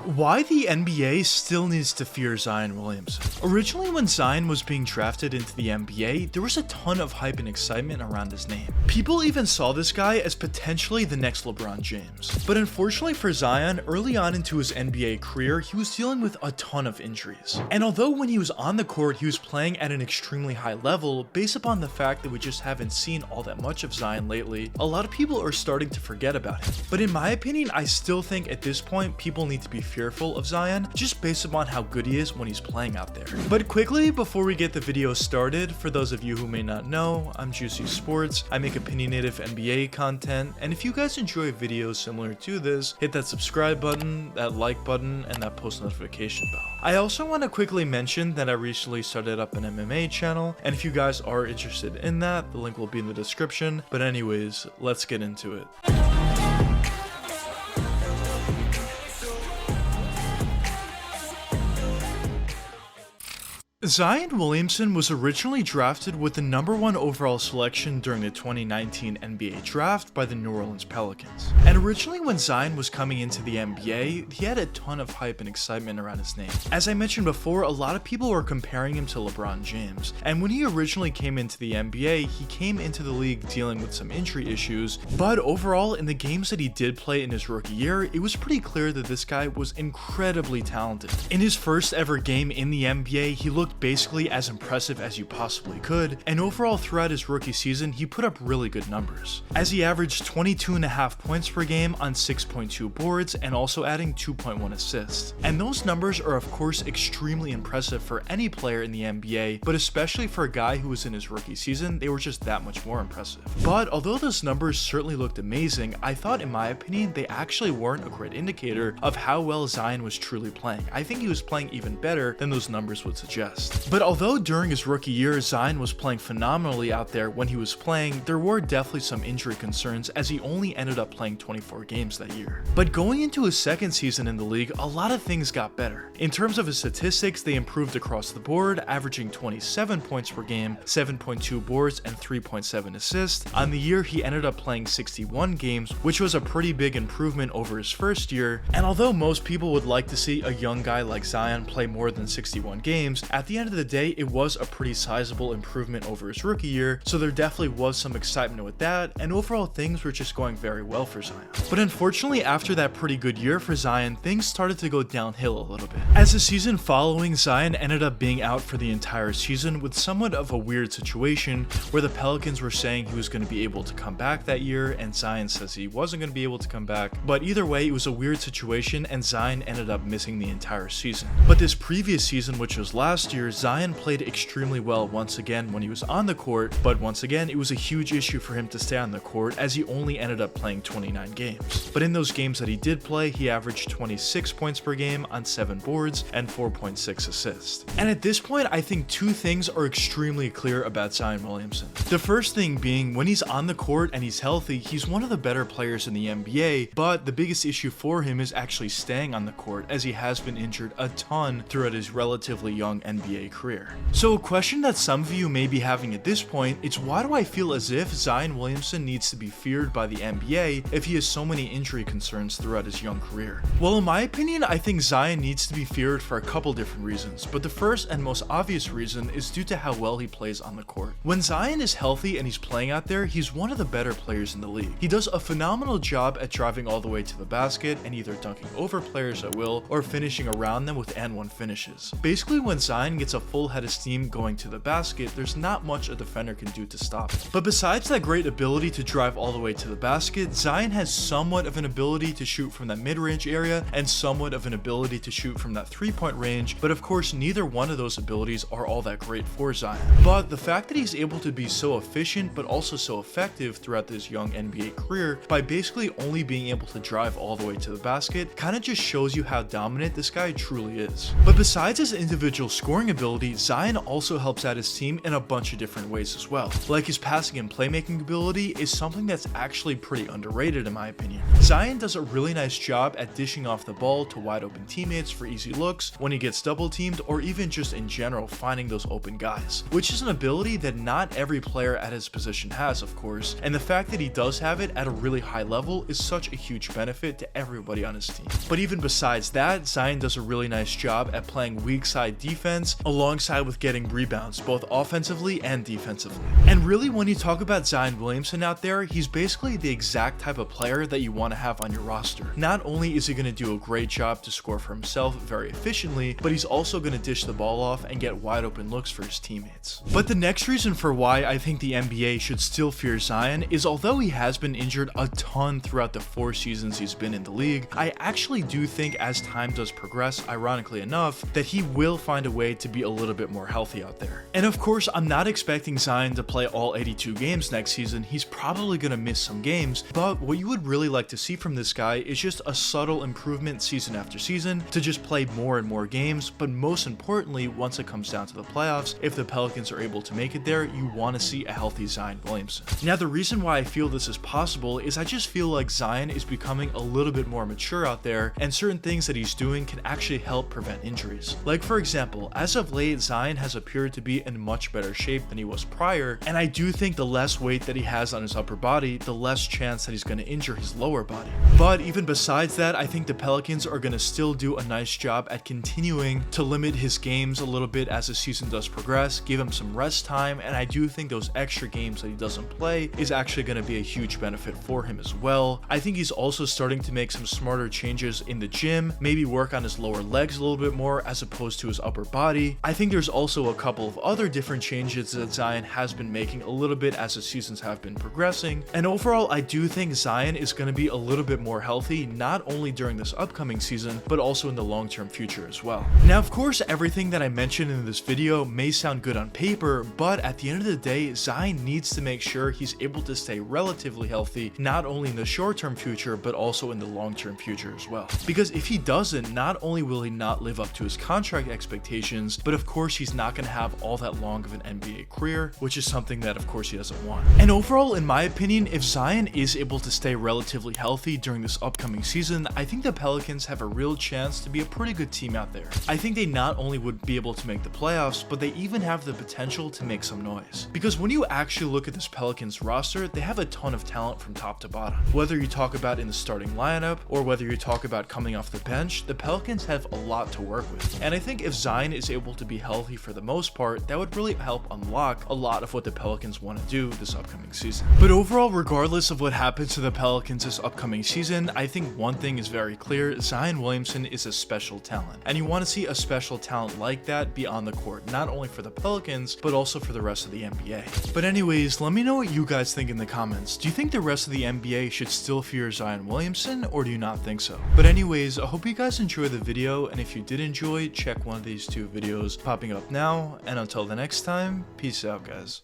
Why the NBA still needs to fear Zion Williamson. Originally, when Zion was being drafted into the NBA, there was a ton of hype and excitement around his name. People even saw this guy as potentially the next LeBron James. But unfortunately for Zion, early on into his NBA career, he was dealing with a ton of injuries. And although when he was on the court, he was playing at an extremely high level, based upon the fact that we just haven't seen all that much of Zion lately, a lot of people are starting to forget about him. But in my opinion, I still think at this point, people need to be fearful of Zion, just based upon how good he is when he's playing out there. But quickly, before we get the video started, for those of you who may not know, I'm JuicySports. I make opinionated NBA content, and if you guys enjoy videos similar to this, hit that subscribe button, that like button, and that post notification bell. I also want to quickly mention that I recently started up an MMA channel, and if you guys are interested in that, the link will be in the description. But anyways, let's get into it. Zion Williamson was originally drafted with the #1 overall selection during the 2019 NBA draft by the New Orleans Pelicans. And originally when Zion was coming into the NBA, he had a ton of hype and excitement around his name. As I mentioned before, a lot of people were comparing him to LeBron James. And when he originally came into the NBA, he came into the league dealing with some injury issues. But overall, in the games that he did play in his rookie year, it was pretty clear that this guy was incredibly talented. In his first ever game in the NBA, he looked basically as impressive as you possibly could, and overall throughout his rookie season, he put up really good numbers, as he averaged 22.5 points per game on 6.2 boards and also adding 2.1 assists. And those numbers are of course extremely impressive for any player in the NBA, but especially for a guy who was in his rookie season, they were just that much more impressive. But although those numbers certainly looked amazing, I thought in my opinion, they actually weren't a great indicator of how well Zion was truly playing. I think he was playing even better than those numbers would suggest. But although during his rookie year, Zion was playing phenomenally out there when he was playing, there were definitely some injury concerns as he only ended up playing 24 games that year. But going into his second season in the league, a lot of things got better. In terms of his statistics, they improved across the board, averaging 27 points per game, 7.2 boards, and 3.7 assists. On the year, he ended up playing 61 games, which was a pretty big improvement over his first year. And although most people would like to see a young guy like Zion play more than 61 games, at the end of the day, it was a pretty sizable improvement over his rookie year, so there definitely was some excitement with that, and overall things were just going very well for Zion. But unfortunately, after that pretty good year for Zion, things started to go downhill a little bit. As the season following, Zion ended up being out for the entire season with somewhat of a weird situation where the Pelicans were saying he was going to be able to come back that year, and Zion says he wasn't going to be able to come back. But either way, it was a weird situation, and Zion ended up missing the entire season. But this previous season, which was last year, Zion played extremely well once again when he was on the court, but once again it was a huge issue for him to stay on the court as he only ended up playing 29 games. But in those games that he did play, he averaged 26 points per game on 7 boards and 4.6 assists. And at this point, I think two things are extremely clear about Zion Williamson. The first thing being, when he's on the court and he's healthy, he's one of the better players in the NBA, but the biggest issue for him is actually staying on the court, as he has been injured a ton throughout his relatively young NBA career. So a question that some of you may be having at this point is, why do I feel as if Zion Williamson needs to be feared by the NBA if he has so many injury concerns throughout his young career? Well, in my opinion, I think Zion needs to be feared for a couple different reasons, but the first and most obvious reason is due to how well he plays on the court. When Zion is healthy and he's playing out there, he's one of the better players in the league. He does a phenomenal job at driving all the way to the basket and either dunking over players at will or finishing around them with and one finishes. Basically, when Zion gets a full head of steam going to the basket, there's not much a defender can do to stop it. But besides that great ability to drive all the way to the basket, Zion has somewhat of an ability to shoot from that mid-range area and somewhat of an ability to shoot from that three-point range, but of course neither one of those abilities are all that great for Zion. But the fact that he's able to be so efficient but also so effective throughout this young NBA career by basically only being able to drive all the way to the basket kind of just shows you how dominant this guy truly is. But besides his individual scoring scoring ability, Zion also helps out his team in a bunch of different ways as well. Like his passing and playmaking ability is something that's actually pretty underrated in my opinion. Zion does a really nice job at dishing off the ball to wide open teammates for easy looks when he gets double teamed, or even just in general finding those open guys, which is an ability that not every player at his position has, of course, and the fact that he does have it at a really high level is such a huge benefit to everybody on his team. But even besides that, Zion does a really nice job at playing weak side defense alongside with getting rebounds, both offensively and defensively. And really, when you talk about Zion Williamson out there, he's basically the exact type of player that you want to have on your roster. Not only is he going to do a great job to score for himself very efficiently, but he's also going to dish the ball off and get wide open looks for his teammates. But the next reason for why I think the NBA should still fear Zion is, although he has been injured a ton throughout the 4 seasons he's been in the league, I actually do think as time does progress, ironically enough, that he will find a way to be a little bit more healthy out there. And of course, I'm not expecting Zion to play all 82 games next season. He's probably going to miss some games, but what you would really like to see from this guy is just a subtle improvement season after season to just play more and more games. But most importantly, once it comes down to the playoffs, if the Pelicans are able to make it there, you want to see a healthy Zion Williamson. Now, the reason why I feel this is possible is I just feel like Zion is becoming a little bit more mature out there, and certain things that he's doing can actually help prevent injuries. Like for example, as of late, Zion has appeared to be in much better shape than he was prior, and I do think the less weight that he has on his upper body, the less chance that he's going to injure his lower body. But even besides that, I think the Pelicans are going to still do a nice job at continuing to limit his games a little bit as the season does progress, give him some rest time, and I do think those extra games that he doesn't play is actually going to be a huge benefit for him as well. I think he's also starting to make some smarter changes in the gym, maybe work on his lower legs a little bit more as opposed to his upper body. I think there's also a couple of other different changes that Zion has been making a little bit as the seasons have been progressing, and overall I do think Zion is going to be a little bit more healthy, not only during this upcoming season, but also in the long-term future as well. Now, of course, everything that I mentioned in this video may sound good on paper, but at the end of the day, Zion needs to make sure he's able to stay relatively healthy, not only in the short-term future, but also in the long-term future as well. Because if he doesn't, not only will he not live up to his contract expectations, but of course he's not going to have all that long of an NBA career, which is something that of course he doesn't want. And overall, in my opinion, if Zion is able to stay relatively healthy during this upcoming season, I think the Pelicans have a real chance to be a pretty good team out there. I think they not only would be able to make the playoffs, but they even have the potential to make some noise. Because when you actually look at this Pelicans roster, they have a ton of talent from top to bottom. Whether you talk about in the starting lineup, or whether you talk about coming off the bench, the Pelicans have a lot to work with. And I think if Zion is able to be healthy for the most part, that would really help unlock a lot of what the Pelicans want to do this upcoming season. But overall, regardless of what happens to the Pelicans this upcoming season, I think one thing is very clear: Zion Williamson is a special talent. And you want to see a special talent like that be on the court, not only for the Pelicans, but also for the rest of the NBA. But anyways, let me know what you guys think in the comments. Do you think the rest of the NBA should still fear Zion Williamson, or do you not think so? But anyways, I hope you guys enjoyed the video, and if you did enjoy, check one of these 2 videos popping up now, and until the next time, peace out guys.